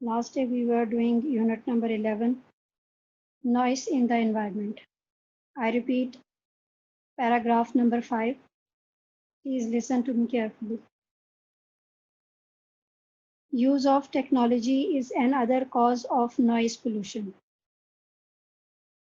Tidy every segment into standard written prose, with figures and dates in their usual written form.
Last day we were doing unit number 11, noise in the environment. I repeat paragraph number 5. Please listen to me carefully. Use of technology is another cause of noise pollution.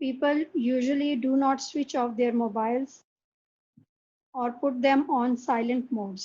People usually do not switch off their mobiles or put them on silent modes.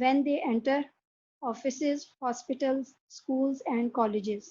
When they enter offices, hospitals, schools and colleges,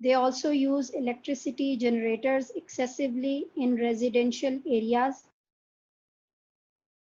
They also use electricity generators excessively in residential areas.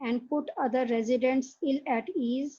And put other residents ill at ease,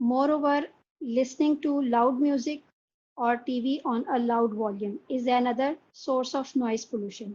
Moreover, listening to loud music or TV on a loud volume is another source of noise pollution.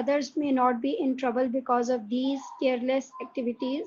others may not be in trouble because of these careless activities,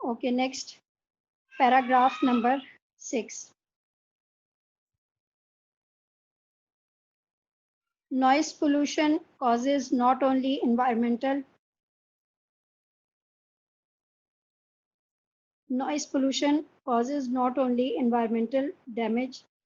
Okay, next paragraph number 6. Noise pollution causes not only environmental damage,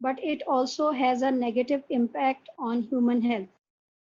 but it also has a negative impact on human health,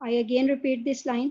I again repeat this line.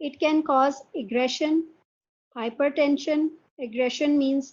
It can cause aggression, hypertension. Aggression means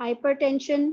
hypertension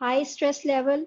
high stress level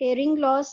hearing loss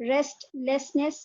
restlessness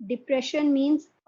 depression means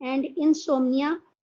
and insomnia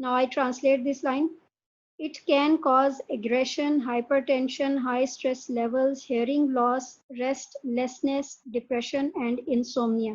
Now I translate this line. It can cause aggression, hypertension, high stress levels, hearing loss, restlessness, depression and insomnia.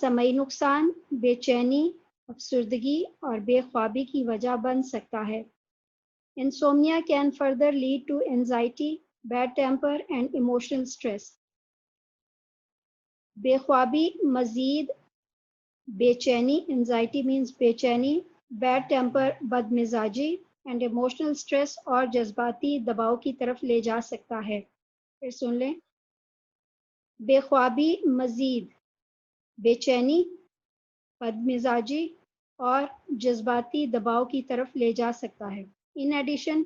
سمعی نقصان بے چینی، افسردگی اور بے خوابی کی وجہ بن سکتا ہے. Insomnia can further lead to anxiety, bad temper and emotional stress. بے خوابی مزید بے چینی انزائٹی مینس بے چینی بیڈ ٹیمپر بد مزاجی اینڈ ایموشنل اسٹریس اور جذباتی دباؤ کی طرف لے جا سکتا ہے. پھر سن لیں. بے خوابی مزید بے چینی بد مزاجی اور جذباتی دباؤ کی طرف لے جا سکتا ہے. ان ایڈیشن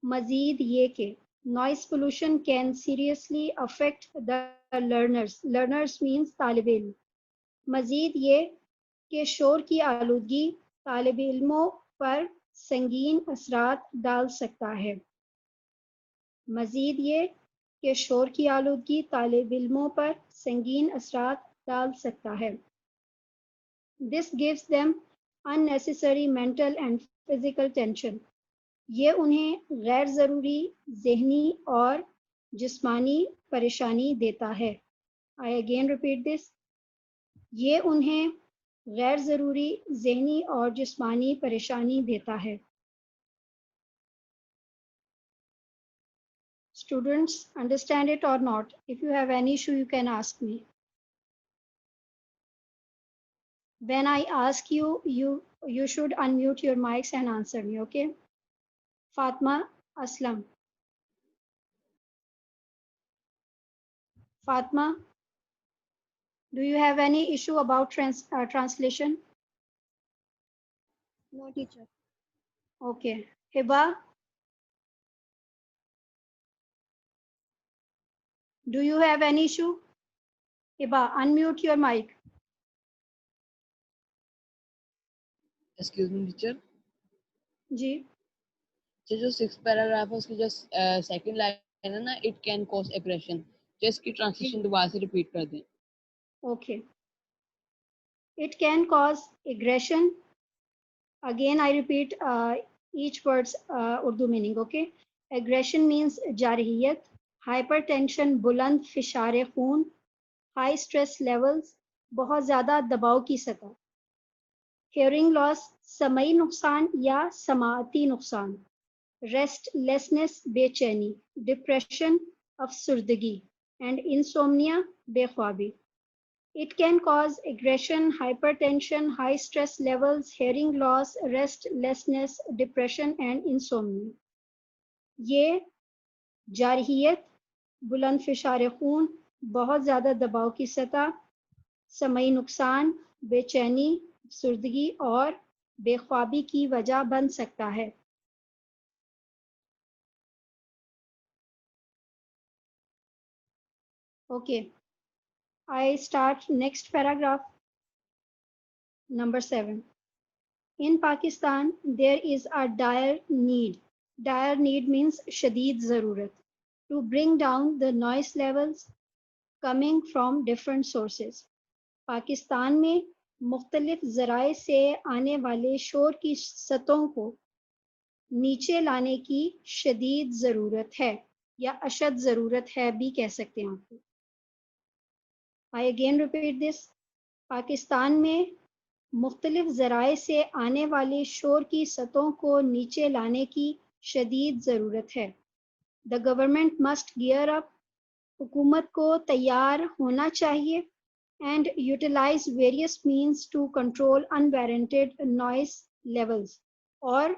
مزید یہ کہ noise pollution can seriously effect the learners means طالب علم. مزید یہ کہ شور کی آلودگی طالب علموں پر سنگین اثرات ڈال سکتا ہے. مزید یہ کہ شور کی آلودگی طالب علموں پر سنگین اثرات ڈال سکتا ہے. This gives them unnecessary mental and physical tension. یہ انہیں غیر ضروری ذہنی اور جسمانی پریشانی دیتا ہے. I again repeat this. یہ انہیں غیر ضروری ذہنی اور جسمانی پریشانی دیتا ہے. Students, understand it or not? If you have any issue, you can ask me. When I ask you, you should unmute your mics and answer me, okay? Fatma Aslam. Fatma, do you have any issue about translation? No, teacher. Okay. Hiba, do you have any issue? Hiba, unmute your mic. Excuse me, teacher. جی. جو 6th paragraph ہے اس کی جو second line ہے نا it can cause aggression جو اس کی translation دوبارہ سے ریپیٹ کر دیں. Okay. It can cause aggression. Again, I repeat each word's Urdu meaning, okay? Aggression means jarhiyat, hypertension, بلند فشار خون, high stress levels, بہت زیادہ دباؤ کی سطح. Hearing loss, سمعی نقصان یا سماعتی نقصان. Restlessness, بے چینی. Depression, افسردگی. And insomnia, بے خوابی. It can cause aggression, hypertension, high stress levels, hearing loss, restlessness, depression and insomnia. یہ جارحیت، بلند فشار خون، بہت زیادہ دباؤ کی سطح، سمعی نقصان، بے چینی، افسردگی اور بے خوابی کی وجہ بن سکتا ہے. Okay. I start next paragraph. Number 7. In Pakistan, there is a dire need. Dire need means شدید ضرورت. To bring down the noise levels coming from different sources. Pakistan میں مختلف ذرائع سے آنے والے شور کی سطحوں کو نیچے لانے کی شدید ضرورت ہے یا اشد ضرورت ہے بھی کہہ سکتے ہیں آپ کو. I again repeat this. Pakistan میں مختلف ذرائع سے آنے والے شور کی سطحوں کو نیچے لانے کی شدید ضرورت ہے. The government must gear up. حکومت کو تیار ہونا چاہیے. And utilize various means to control unwarranted noise levels. اور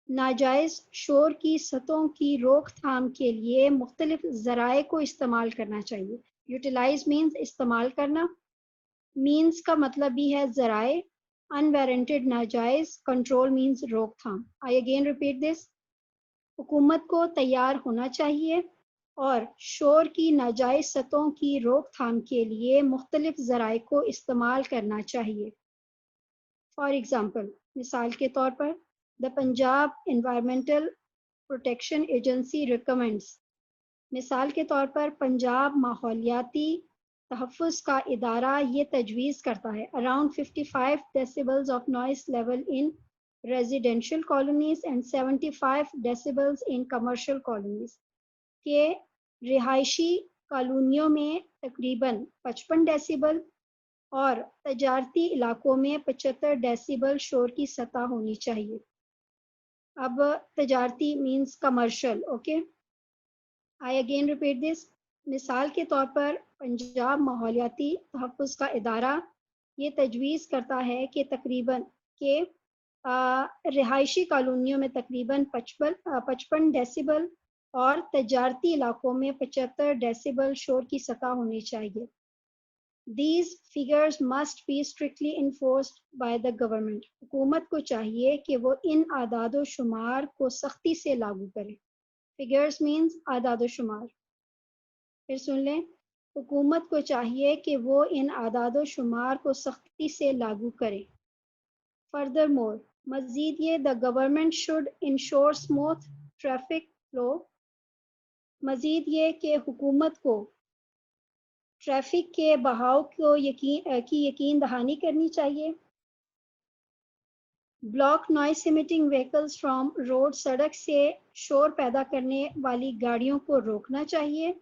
ناجائز شور کی سطحوں کی روک تھام کے لیے مختلف ذرائع کو استعمال کرنا چاہیے. Utilize means استعمال کرنا. Means کا مطلب بھی ہے ذرائع. Unwarranted ناجائز. Control means روک تھام. I again repeat this. حکومت کو تیار ہونا چاہیے اور شور کی ناجائز سطحوں کی روک تھام کے لیے مختلف ذرائع کو استعمال کرنا چاہیے. فار ایگزامپل، مثال کے طور پر دا پنجاب انوائرمنٹل پروٹیکشن ایجنسی ریکمینڈس. مثال کے طور پر پنجاب ماحولیاتی تحفظ کا ادارہ یہ تجویز کرتا ہے around 55 decibels of noise level in residential colonies and 75 decibels in commercial colonies کہ رہائشی کالونیوں میں تقریباً 55 ڈیسیبل اور تجارتی علاقوں میں 75 ڈیسیبل شور کی سطح ہونی چاہیے. اب تجارتی means commercial. Okay, I again repeat this. مثال کے طور پر پنجاب ماحولیاتی تحفظ کا ادارہ یہ تجویز کرتا ہے کہ تقریباً رہائشی کالونیوں میں تقریباً 55 ڈیسیبل اور تجارتی علاقوں میں 75 ڈیسیبل شور کی سطح ہونی چاہیے. These figures must be strictly enforced by the government. حکومت کو چاہیے کہ وہ ان اعداد و شمار کو سختی سے لاگو کرے. Figures means اعداد و شمار. پھر سن لیں, حکومت کو چاہیے کہ وہ ان اعداد و شمار کو سختی سے لاگو کرے. Furthermore, مزید یہ the government should ensure smooth traffic flow. مزید یہ کہ حکومت کو ٹریفک کے بہاؤ کو یقین دہانی کرنی چاہیے. Block noise emitting vehicles from road, سڑک سے شور پیدا کرنے والی گاڑیوں کو روکنا چاہیے.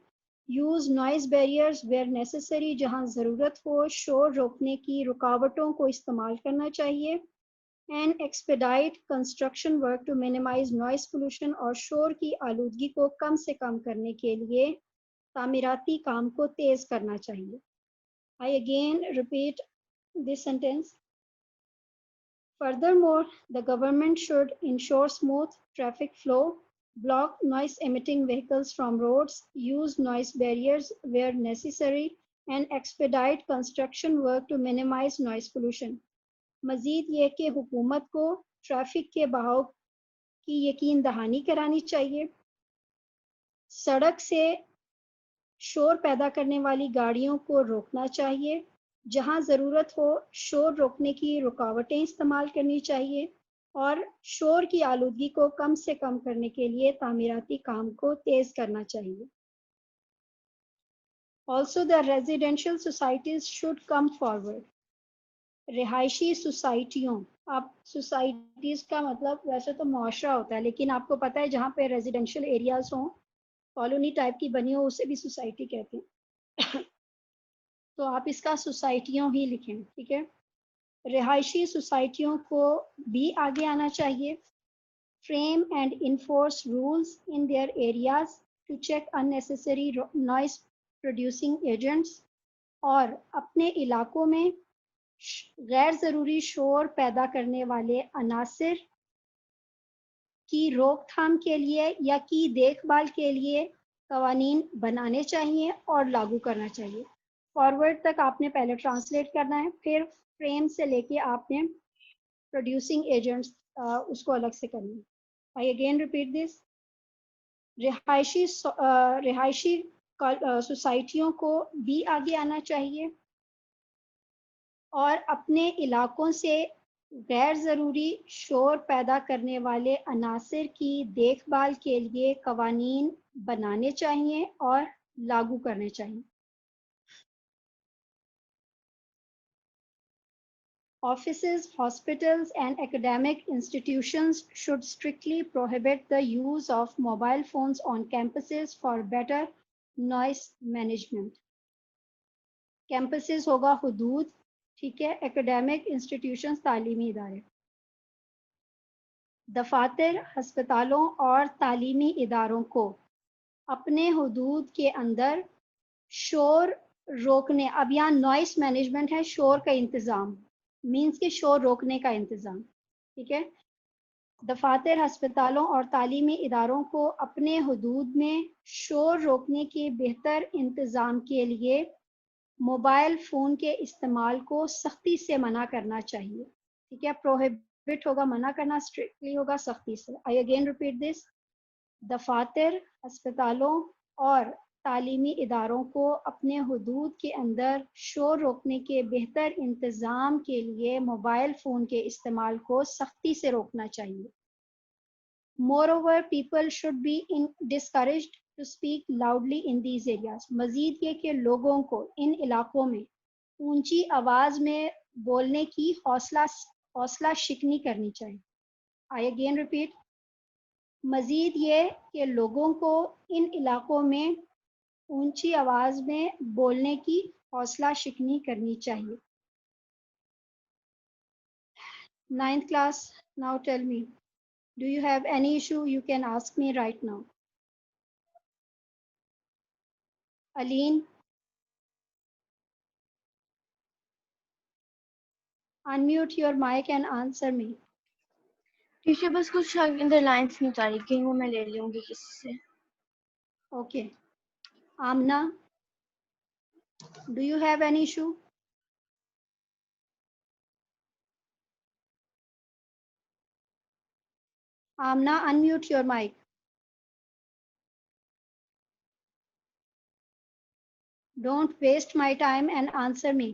Use noise barriers where necessary, جہاں ضرورت ہو شور روکنے کی رکاوٹوں کو استعمال کرنا چاہیے. And expedite construction work to minimise noise pollution, اور شور کی آلودگی کو کم سے کم کرنے کے لیے تعمیراتی کام کو تیز کرنا چاہیے. I again repeat this sentence. Furthermore, the government should ensure smooth traffic flow, block noise-emitting vehicles from roads, use noise barriers where necessary, and expedite construction work to minimize noise pollution. مزید یہ کہ حکومت کو traffic کے بہاؤ کی یقین دہانی کرانی چاہیے, سڑک سے شور پیدا کرنے والی گاڑیوں کو روکنا چاہیے, جہاں ضرورت ہو شور روکنے کی رکاوٹیں استعمال کرنی چاہیے, اور شور کی آلودگی کو کم سے کم کرنے کے لیے تعمیراتی کام کو تیز کرنا چاہیے. Also, the residential societies should come forward. رہائشی سوسائٹیوں, اب سوسائٹیز کا مطلب ویسے تو معاشرہ ہوتا ہے, لیکن آپ کو پتہ ہے جہاں پہ ریزیڈینشیل ایریاز ہوں, کالونی ٹائپ کی بنی ہو, اسے بھی سوسائٹی کہتے ہیں. تو آپ اس کا سوسائٹیوں ہی لکھیں, ٹھیک ہے. رہائشی سوسائٹیوں کو بھی آگے آنا چاہیے. Frame and enforce rules in their areas to check unnecessary noise producing agents, اور اپنے علاقوں میں غیر ضروری شور پیدا کرنے والے عناصر کی روک تھام کے لیے یا کی دیکھ بھال کے لیے قوانین بنانے چاہیے اور لاگو کرنا چاہیے. فارورڈ تک آپ نے پہلے ٹرانسلیٹ کرنا ہے, پھر فریم سے لے کے آپ نے پروڈیوسنگ ایجنٹس اس کو الگ سے کرنا ہے. I again repeat this. رہائشی سوسائٹیوں کو بھی آگے آنا چاہیے اور اپنے علاقوں سے غیر ضروری شور پیدا کرنے والے عناصر کی دیکھ بھال کے لیے قوانین بنانے چاہیے اور لاگو کرنے چاہیے. Offices, hospitals, and academic institutions should strictly prohibit the use of mobile phones on campuses for better noise management. Campuses ہوگا حدود, ٹھیک ہے. academic institutions تعلیمی ادارے. دفاتر, ہسپتالوں اور تعلیمی اداروں کو اپنے حدود کے اندر شور روکنے, اب یہاں نوائس مینجمنٹ ہے, شور کا انتظام مینس کہ شور روکنے کا انتظام, ٹھیک ہے. دفاتر, ہسپتالوں اور تعلیمی اداروں کو اپنے حدود میں شور روکنے کے بہتر انتظام کے لیے موبائل فون کے استعمال کو سختی سے منع کرنا چاہیے, ٹھیک ہے. پروہیبٹ ہوگا منع کرنا, اسٹرکٹلی ہوگا سختی سے. I again repeat this. دفاتر, ہسپتالوں اور تعلیمی اداروں کو اپنے حدود کے اندر شور روکنے کے بہتر انتظام کے لیے موبائل فون کے استعمال کو سختی سے روکنا چاہیے. Moreover, people should be discouraged to speak loudly in these areas. مزید یہ کہ لوگوں کو ان علاقوں میں اونچی آواز میں بولنے کی حوصلہ شکنی کرنی چاہیے. I again repeat. مزید یہ کہ لوگوں کو ان علاقوں میں اونچی آواز میں بولنے کی حوصلہ شکنی کرنی چاہیے. Ninth class, now tell me, do you have any issue? You can ask me right now. Aline, unmute your mic and answer me. Teacher بس کچھ اندر لائنس نہیں اتاری گئی وہ میں لے لوں گی کسی سے. Okay. Amna, do you have any issue? Amna, unmute your mic. Don't waste my time and answer me.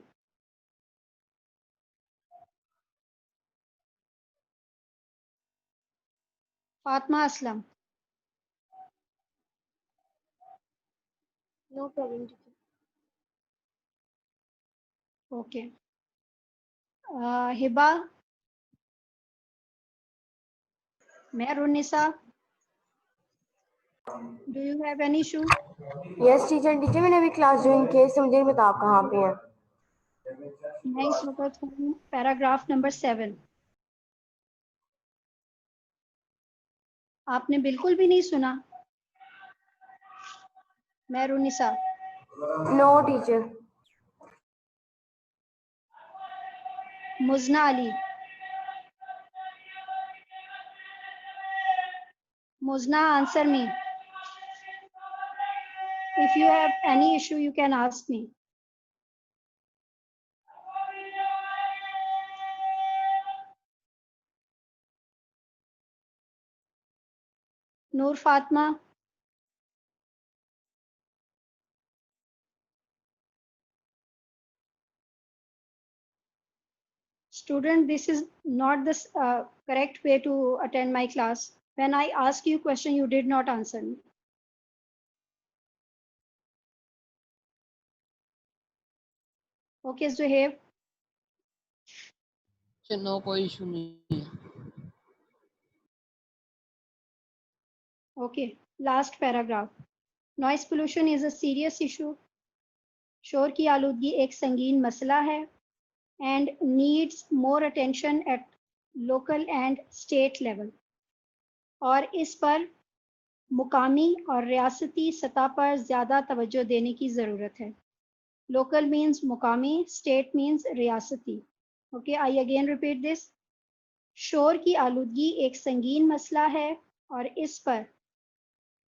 Fatma Aslam. No problem. Okay. Hiba, Mehrunisa, do you have any issue? Yes teacher میں نے ابھی class join کی ہے اس سے مجھے نہیں پتا آپ کہاں پہ ہیں. میں اس وقت ہوں پیراگراف نمبر 7. آپ نے بالکل بھی نہیں سنا. میرونسا, نو teacher. Mazna Ali, Muzna, answer me. If you have any issue, you can ask me. Noor Fatma. Student, this is not the correct way to attend my class. When I ask you question, you did not answer me. Okay, Zuhaib. نو کوئی issue نہیں ہے. Okay, last paragraph. Noise pollution is a serious issue. شور کی آلودگی ایک سنگین مسئلہ ہے and needs more attention at local and state level. اور اس پر مقامی اور ریاستی سطح پر زیادہ توجہ دینے کی ضرورت ہے. لوکل مینس مقامی, اسٹیٹ مینس ریاستی. Okay, I again repeat this. شور کی آلودگی ایک سنگین مسئلہ ہے اور اس پر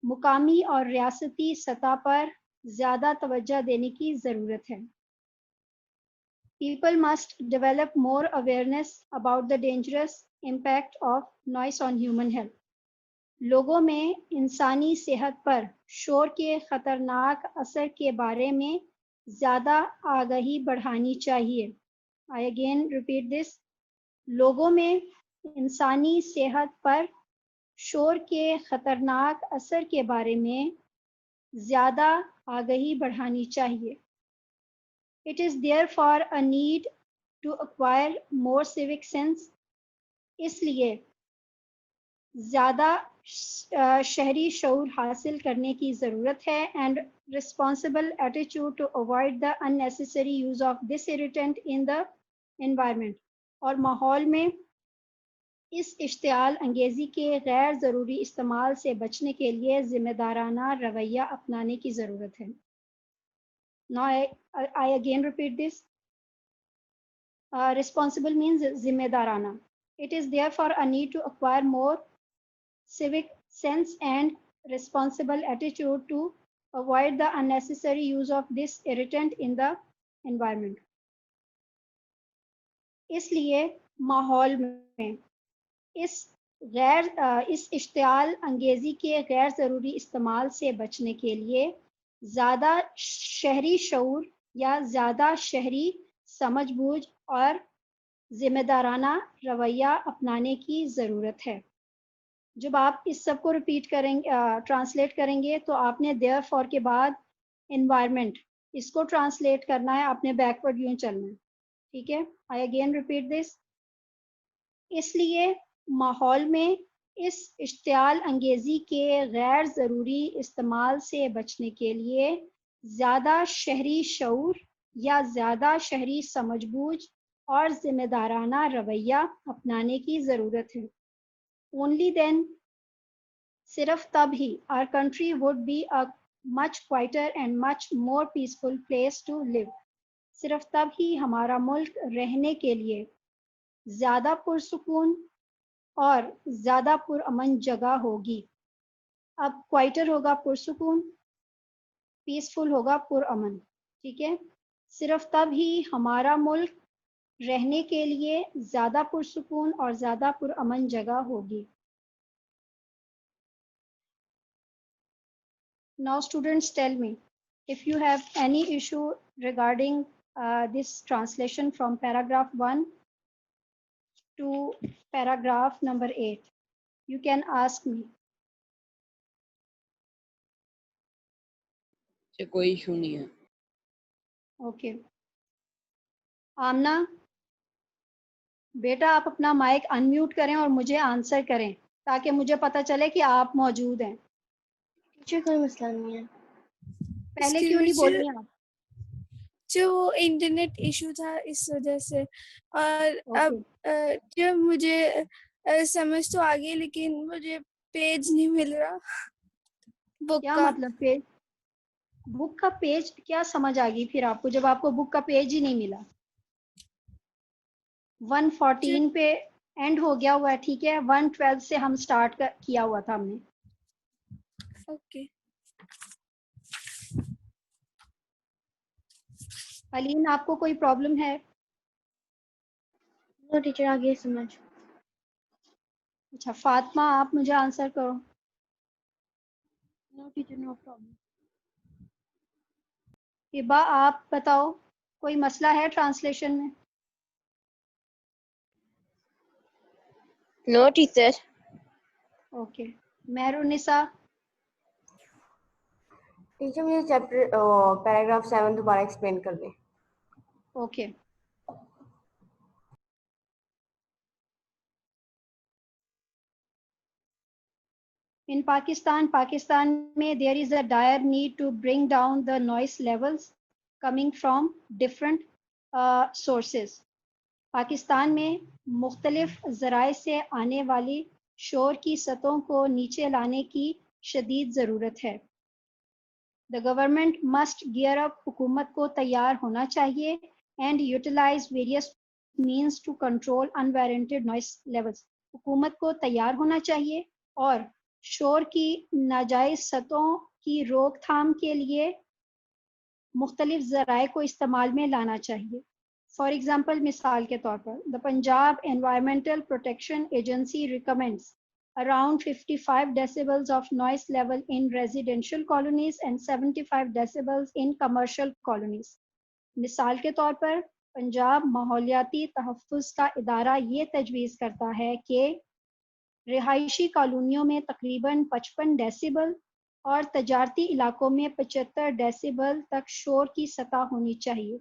مقامی اور ریاستی سطح پر زیادہ توجہ دینے کی ضرورت ہے. People must develop more awareness about the dangerous impact of noise on human health. لوگوں میں انسانی صحت پر شور کے خطرناک اثر کے بارے میں زیادہ آگاہی بڑھانی چاہیے. I again repeat this. لوگوں میں انسانی صحت پر شور کے خطرناک اثر کے بارے میں زیادہ آگاہی بڑھانی چاہیے. It is therefore a need to acquire more civic sense. اس لیے زیادہ شہری شعور حاصل کرنے کی ضرورت ہے and responsible attitude to avoid the unnecessary use of this irritant in the environment. اور ماحول میں اس اشتعال انگیزی کے غیر ضروری استعمال سے بچنے کے لیے ذمہ دارانہ رویہ اپنانے کی ضرورت ہے. Now I again repeat this. Responsible means ذمہ دارانہ. It is therefore a need to acquire more civic sense and responsible attitude to avoid the unnecessary use of this irritant in the environment. اس لیے ماحول میں اس اشتعال انگیزی کے غیر ضروری استعمال سے بچنے کے لیے زیادہ شہری شعور یا زیادہ شہری سمجھ بوجھ اور ذمہ دارانہ رویہ اپنانے کی ضرورت ہے. جب آپ اس سب کو ریپیٹ کریں گے, ٹرانسلیٹ کریں گے, تو آپ نے دیئر فور کے بعد انوائرمنٹ اس کو ٹرانسلیٹ کرنا ہے, آپ نے بیکورڈ یوں چلنا ہے. ٹھیک ہے, آئی اگین ریپیٹ دس. اس لیے ماحول میں اس اشتعال انگیزی کے غیر ضروری استعمال سے بچنے کے لیے زیادہ شہری شعور یا زیادہ شہری سمجھ بوجھ اور ذمہ دارانہ رویہ اپنانے کی ضرورت ہے. Only then, صرف تب ہی our country would be a much quieter and much more peaceful place to live. صرف تب ہی ہمارا ملک رہنے کے لیے زیادہ پرسکون اور زیادہ پرامن جگہ ہوگی. اب کوائٹر ہوگا پرسکون، پیسفل ہوگا پرامن. ٹھیک ہے، صرف تب ہی ہمارا ملک رہنے کے لیے زیادہ پرسکون اور زیادہ پرامن جگہ ہوگی. Now students, tell me if you have any issue regarding this translation from paragraph 1 to paragraph number 8. You can ask me. کوئی ایشو نہیں ہے. Okay. آمنہ بیٹا آپ اپنا مائک انمیوٹ کریں اور مجھے آنسر کریں تاکہ مجھے پتہ چلے کہ آپ موجود ہیں. ٹیچر کوئی مسئلہ نہیں ہے. پہلے کیوں نہیں بولی آپ؟ جو وہ انٹرنیٹ ایشو تھا اس وجہ سے، اور اب جو مجھے سمجھ تو آ گئی لیکن مجھے پیج نہیں مل رہا بک کیا کا. مطلب پیج؟ بک کا پیج کیا سمجھ آ گئی پھر آپ کو جب آپ کو بک کا پیج ہی نہیں ملا؟ 114 پہ اینڈ ہو گیا ہوا ہے. ٹھیک ہے، 112 سے ہم سٹارٹ کیا ہوا تھا ہم نے. اوکے. علیم آپ کو کوئی پرابلم ہے؟ نو ٹیچر آگے سمجھ. اچھا فاطمہ آپ مجھے آنسر کرو. نو ٹیچر نو پرابلم. ہبا آپ بتاؤ کوئی مسئلہ ہے ٹرانسلیشن میں؟ نو ٹیچر. اوکے. مہرالنساء ٹیچر مجھے چیپٹر پیراگراف 7 دوبارہ ایکسپلین کر دیں. اوکے. In Pakistan میں there is a dire need to bring down the noise levels coming from different sources. Pakistan میں مختلف ذرائع سے آنے والی شور کی سطحوں کو نیچے لانے کی شدید ضرورت ہے. The government must gear up. حکومت کو تیار ہونا چاہیے and utilize various means to control unwarranted noise levels. حکومت کو تیار ہونا چاہیے اور شور کی ناجائز سطحوں کی روک تھام کے لیے مختلف ذرائع کو استعمال میں لانا چاہیے. فار ایگزامپل مثال کے طور پر the Punjab Environmental Protection Agency recommends around 55 decibels of noise level in residential colonies and 75 decibels in commercial colonies. مثال کے طور پر پنجاب ماحولیاتی تحفظ کا ادارہ یہ تجویز کرتا ہے کہ رہائشی کالونیوں میں تقریباً 55 ڈیسیبل اور تجارتی علاقوں میں 75 ڈیسیبل تک شور کی سطح ہونی چاہیے.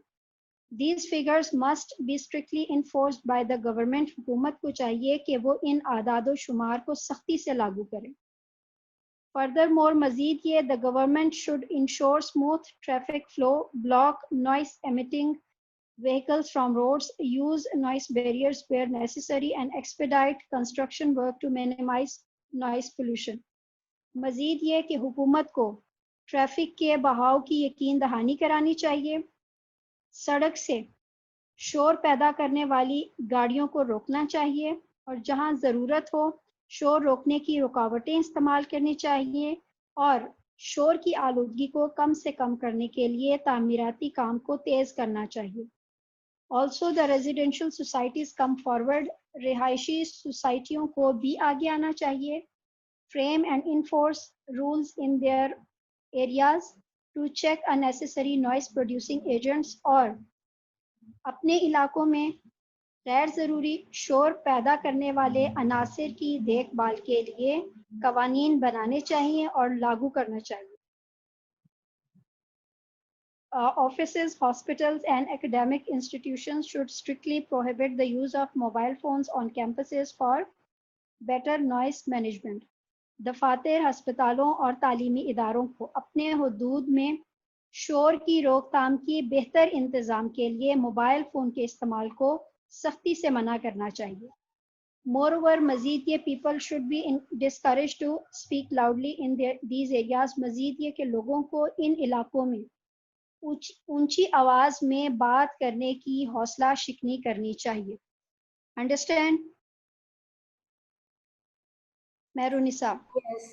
These figures must be strictly enforced by the government. حکومت کو چاہیے کہ وہ ان اعداد و شمار کو سختی سے لاگو کرے. Furthermore, مزید یہ the government should ensure smooth traffic flow, block noise emitting vehicles from roads, use noise barriers where necessary and expedite construction work to minimize noise pollution. مزید یہ کہ حکومت کو ٹریفک کے بہاؤ کی یقین دہانی کرانی چاہیے، سڑک سے شور پیدا کرنے والی گاڑیوں کو روکنا چاہیے اور جہاں ضرورت ہو شور روکنے کی رکاوٹیں استعمال کرنی چاہیے اور شور کی آلودگی کو کم سے کم کرنے کے لیے تعمیراتی کام کو تیز کرنا چاہیے. Also the residential societies come forward. رہائشی سوسائٹیوں کو بھی آگے آنا چاہیے. Frame and enforce rules in their areas to check unnecessary noise producing agents اور اپنے علاقوں میں غیر ضروری شور پیدا کرنے والے عناصر کی دیکھ بھال کے لیے قوانین بنانے چاہیے اور لاگو کرنا چاہیے. Offices, hospitals and academic institutions should strictly prohibit the use of mobile phones on campuses for better noise management. دفاتر، ہسپتالوں اور تعلیمی اداروں کو اپنے حدود میں شور کی روک تھام کی بہتر انتظام کے لیے موبائل فون کے استعمال کو سختی سے منع کرنا چاہیے. مور اوور مزید یہ people should be discourage to speak loudly in these areas. مزید یہ کہ لوگوں کو ان علاقوں میں اونچی آواز میں بات کرنے کی حوصلہ شکنی کرنی چاہیے. Understand میرونسا؟ Yes.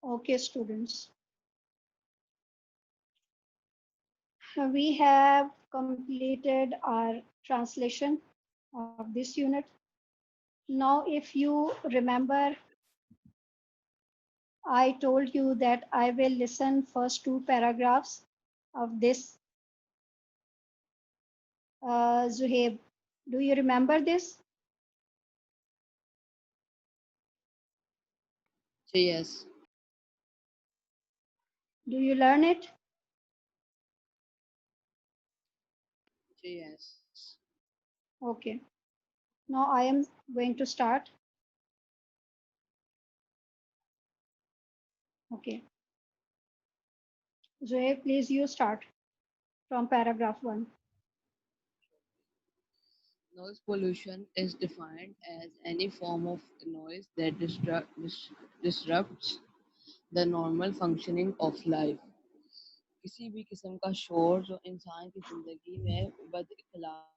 Okay, students. We have completed our translation of this unit. Now, if you remember, I told you that I will listen first two paragraphs of this. Zuhaib, do you remember this? Yes. Do you learn it? Yes. Okay. Now I am going to start. Okay. Zoe, please you start from paragraph 1. Noise pollution is defined as any form of noise that disrupts the normal functioning of life. کسی بھی قسم کا شور جو انسان کی زندگی میں بد اخلاق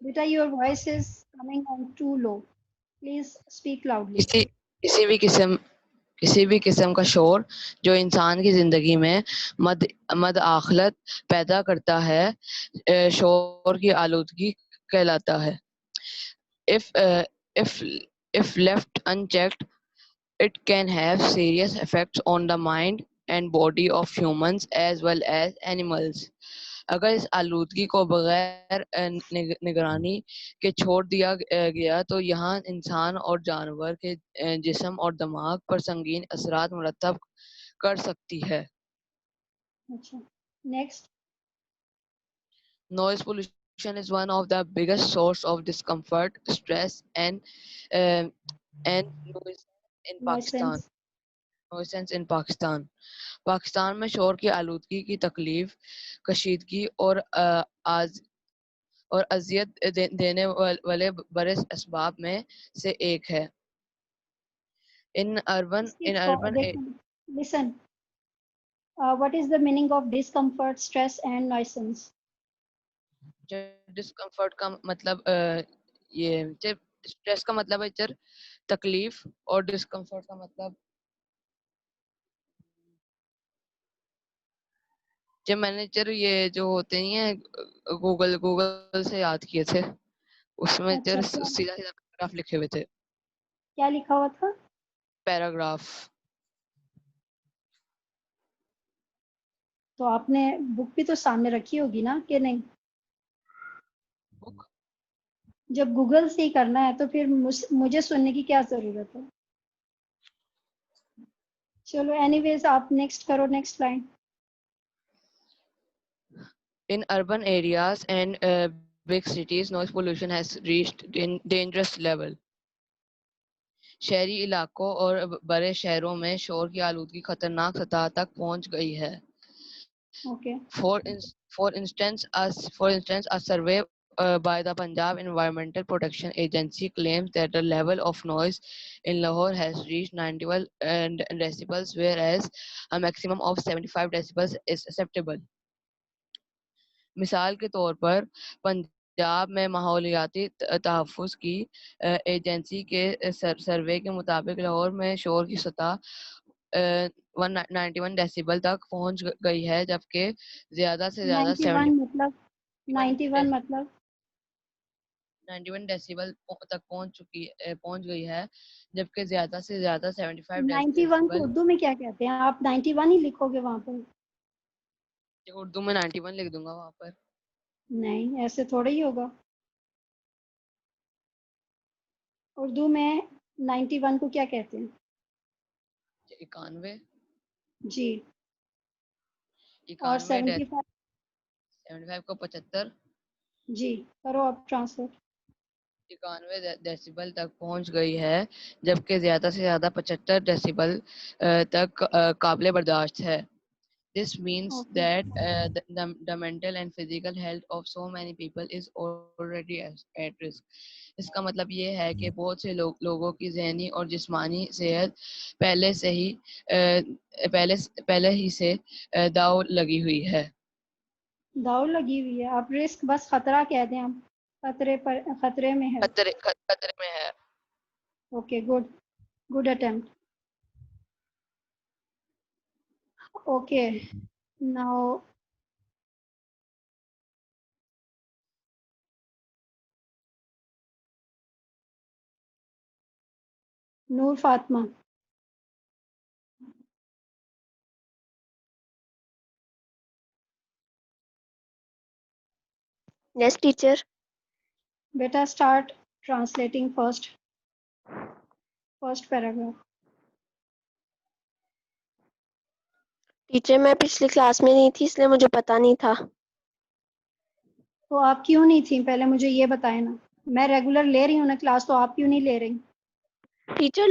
Beta, your voice is coming on too low. Please speak loudly. کسی بھی قسم کا شور جو انسان کی زندگی میں مد آخلت پیدا کرتا ہے شور کی آلودگی کہلاتا ہے. If left unchecked, it can have serious effects on the mind and body of humans as well as animals. اگر اس آلودگی کو بغیر نگرانی کے چھوڑ دیا گیا تو یہاں انسان اور جانور کے جسم اور دماغ پر سنگین اثرات مرتب کر سکتی ہے. Next. Noise pollution is one of the biggest source of discomfort, stress and nuisance in Pakistan. Pakistan میں شور کی آلودگی کی تکلیف کشیدگی اور اذیت دینے والے بڑے اسباب میں سے ایک ہے. In urban Listen. What is the meaning of discomfort, stress and nuisance? Discomfort کا مطلب یہ اسٹریس کا مطلب ہے تکلیف اور ڈسکمفرٹ کا مطلب جب میں نے یہ جو ہوتے ہیں گوگل سے یاد کیے تھے اس میں سیدھا سیدھا پیراگراف لکھے ہوئے تھے. کیا لکھا ہوا تھا؟ پیراگراف. تو آپ نے بک بھی تو سامنے رکھی ہوگی نا کہ نہیں؟ بک جب گوگل سے ہی کرنا ہے تو پھر مجھے سننے کی کیا ضرورت ہے؟ چلو اینی ویز آپ نیکسٹ کرو, next line. In urban areas and big cities, noise pollution has reached dangerous level. شہری علاقوں اور بڑے شہروں میں شور کی آلودگی خطرناک سطح تک پہنچ گئی ہے. Okay. For instance, a survey by the Punjab Environmental Protection Agency claims that the level of noise in Lahore has reached 91 decibels, whereas a maximum of 75 decibels is acceptable. مثال کے طور پر پنجاب میں ماحولیاتی تحفظ کی ایجنسی کے سروے کے مطابق لاہور میں شور کی سطح 191 ڈیسیبل تک پہنچ گئی ہے, جبکہ زیادہ سے زیادہ 91 ڈیسیبل تک پہنچ گئی ہے, جبکہ زیادہ سے زیادہ 75 91 کو اردو میں کیا کہتے ہیں؟ آپ 91 ہی لکھو گے وہاں پر؟ اردو میں 91 لکھ دوں گا وہاں پر. نہیں, ایسے تھوڑا ہی ہوگا. اردو میں 91 کو کیا کہتے ہیں؟ 91. جی. اور 75 75 کو 75. جی کرو آپ ٹرانسلیٹ. 91 ڈیسیبل تک پہنچ گئی ہے، جبکہ زیادہ سے زیادہ 75 ڈیسیبل تک قابل برداشت ہے. This means okay that the mental and physical health of so many people is already at risk. اس کا مطلب یہ ہے کہ بہت سے لوگوں کی ذہنی اور جسمانی صحت پہلے ہی سے داؤ لگی ہوئی ہے. داؤ لگی ہوئی ہے. آپ رسک بس خطرہ کہہ دیں، ہم خطرے میں ہے. خطرے میں ہے. Okay good attempt. Okay now Noor Fatima. Yes teacher. بیٹا start translating first paragraph. Teacher میں پچھلی کلاس میں نہیں تھی اس لیے مجھے پتا نہیں تھا. تو آپ کیوں نہیں تھیں پہلے مجھے یہ بتائیں نا. میں ریگولر لے رہی ہوں نا کلاس، تو آپ کیوں نہیں لے رہی؟ ٹیچر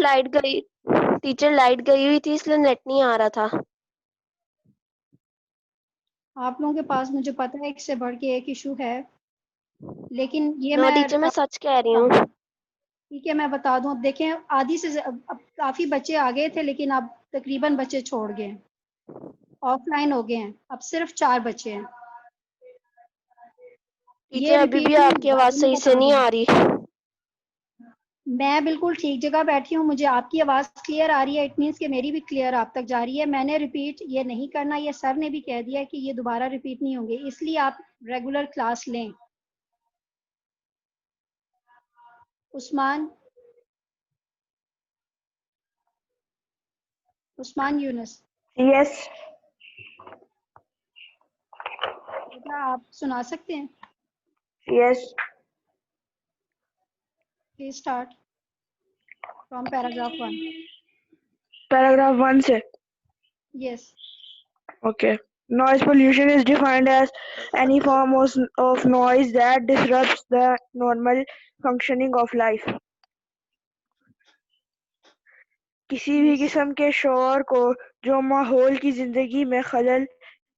لائٹ گئی ہوئی تھی اس لیے نیٹ نہیں آ رہا تھا. آپ لوگوں کے پاس مجھے پتہ ہے ایک سے بڑھ کے ایک ایشو ہے، لیکن یہ نو میں ٹیچر میں سچ کہہ رہی ہوں. ٹھیک ہے میں بتا دوں. اب دیکھیں آدھی سے اب کافی بچے آ گئے تھے، لیکن اب تقریباً بچے چھوڑ گئے ہیں، آف لائن ہو گئے ہیں. اب صرف 4 بچے ہیں. ٹیچر یہ ابھی بھی ریپیٹ نہیں آپ کی ہوگا، آواز یہ میں صحیح سے بتا نہیں دوں. آ رہی. میں بالکل ٹھیک جگہ بیٹھی ہوں، مجھے آپ کی آواز کلیئر آ رہی ہے. اٹ مینس کہ میری بھی کلیئر آپ تک جا رہی ہے. میں نے ریپیٹ یہ نہیں کرنا، یہ سر نے بھی کہہ دیا کہ یہ دوبارہ ریپیٹ نہیں ہوں گے، اس لیے آپ ریگولر کلاس لیں. عثمان یونس. یس. بیٹا آپ سنا سکتے ہیں؟ Yes. Please start from paragraph 1. Paragraph 1 سے. یس. Okay. Noise pollution is defined as any form of noise that disrupts the normal functioning of life. کسی بھی یس. قسم کے شور کو جو ماحول کی زندگی میں خلل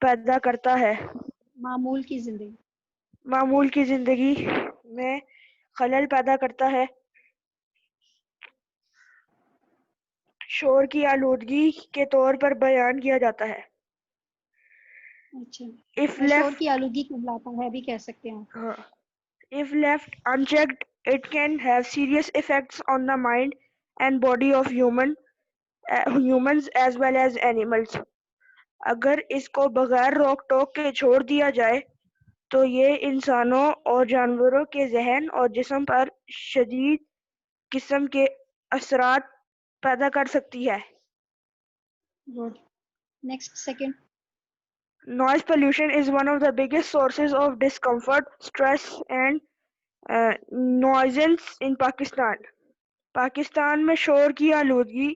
پیدا کرتا ہے. معمول کی زندگی. معمول کی زندگی میں خلل پیدا کرتا ہے. شور کی آلودگی کے طور پر بیان کیا جاتا ہے. اچھا، If یا شور left کی آلودگی کہلاتا ہے بھی کہہ سکتے ہیں. If left unchecked, it can have serious effects on the mind and body of humans as well as animals. اگر اس کو بغیر روک ٹوک کے چھوڑ دیا جائے تو یہ انسانوں اور جانوروں کے ذہن اور جسم پر شدید قسم کے اثرات پیدا کر سکتی ہے. Good. Next second. Noise pollution is one of the biggest sources of discomfort, stress and nuisance in Pakistan. Pakistan میں شور کی آلودگی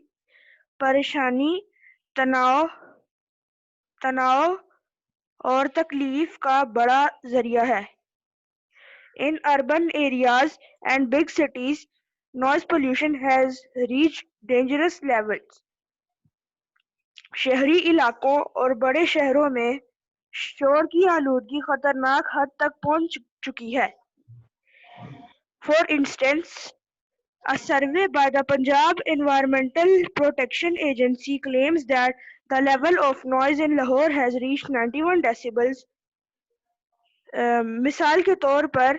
پریشانی، تناؤ اور تکلیف کا بڑا ذریعہ ہے. In urban areas and big cities, noise pollution has reached dangerous levels. شہری علاقوں اور بڑے شہروں میں شور کی آلودگی خطرناک حد تک پہنچ چکی ہے. For instance, a survey by the Punjab Environmental Protection Agency claims that the level of noise in Lahore has reached 91 decibels. مثال کے طور پر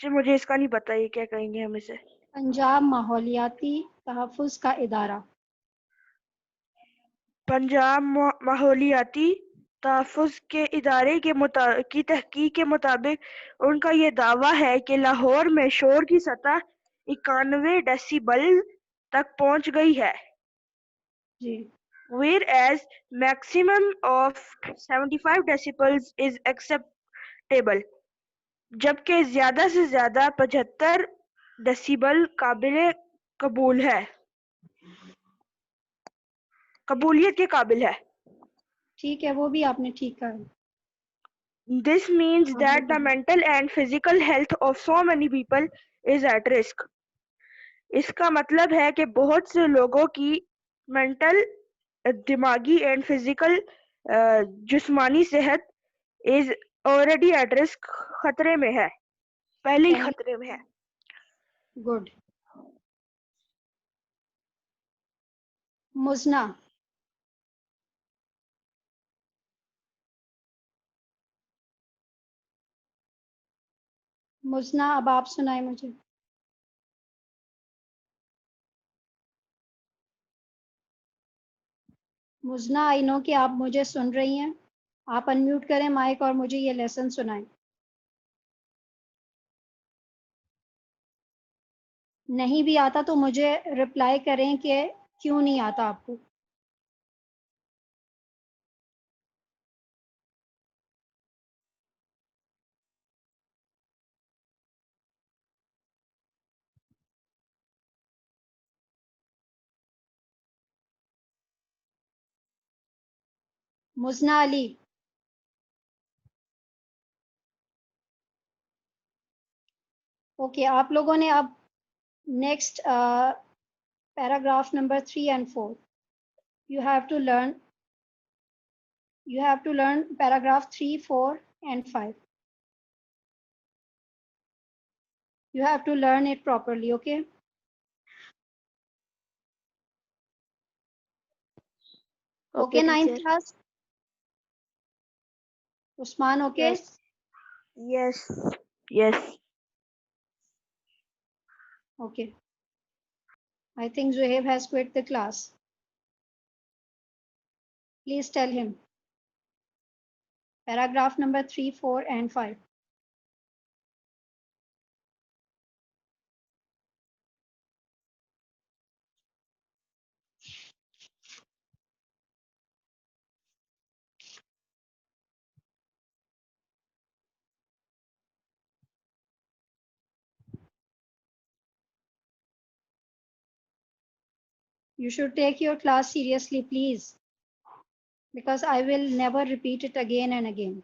مجھے اس کا نہیں پتا یہ کیا کہیں گے ہم اسے. پنجاب ماحولیاتی تحفظ کا ادارہ. پنجاب ماحولیاتی تحفظ کے ادارے کی تحقیق کے مطابق ان کا یہ دعویٰ ہے کہ لاہور میں شور کی سطح 91 ڈیسیبل تک پہنچ گئی ہے. جی. Whereas maximum of 75 decibels is acceptable. جبکہ زیادہ سے زیادہ 75 ڈیسیبل قبولیت کے قابل ہے. ٹھیک ہے، وہ بھی آپ نے ٹھیک کہا. This means that the mental and physical health of so many people is at risk. اس کا مطلب ہے کہ بہت سے لوگوں کی منٹل، دماغی اینڈ فزیکل جسمانی صحت از already at risk، خطرے میں ہے، پہلے ہی خطرے میں ہے. گڈ. مزنا. مزنا اب آپ سنائیں مجھے. مزنا آئی نو کہ آپ مجھے سن رہی ہیں. آپ انمیوٹ کریں مائک اور مجھے یہ لیسن سنائیں. نہیں بھی آتا تو مجھے رپلائی کریں کہ کیوں نہیں آتا آپ کو. مزنا علی. اوکے آپ لوگوں نے اب next paragraph number 3 and 4 you have to learn paragraph 3, 4 and 5. You have to learn it properly, okay? Okay, ninth class? Usman, okay? Yes. Okay. I think Zuhaib has quit the class. Please tell him. Paragraph number 3, 4 and 5. You should take your class seriously, please, because I will never repeat it again and again.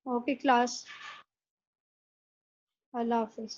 Okay, class. Allah Hafiz.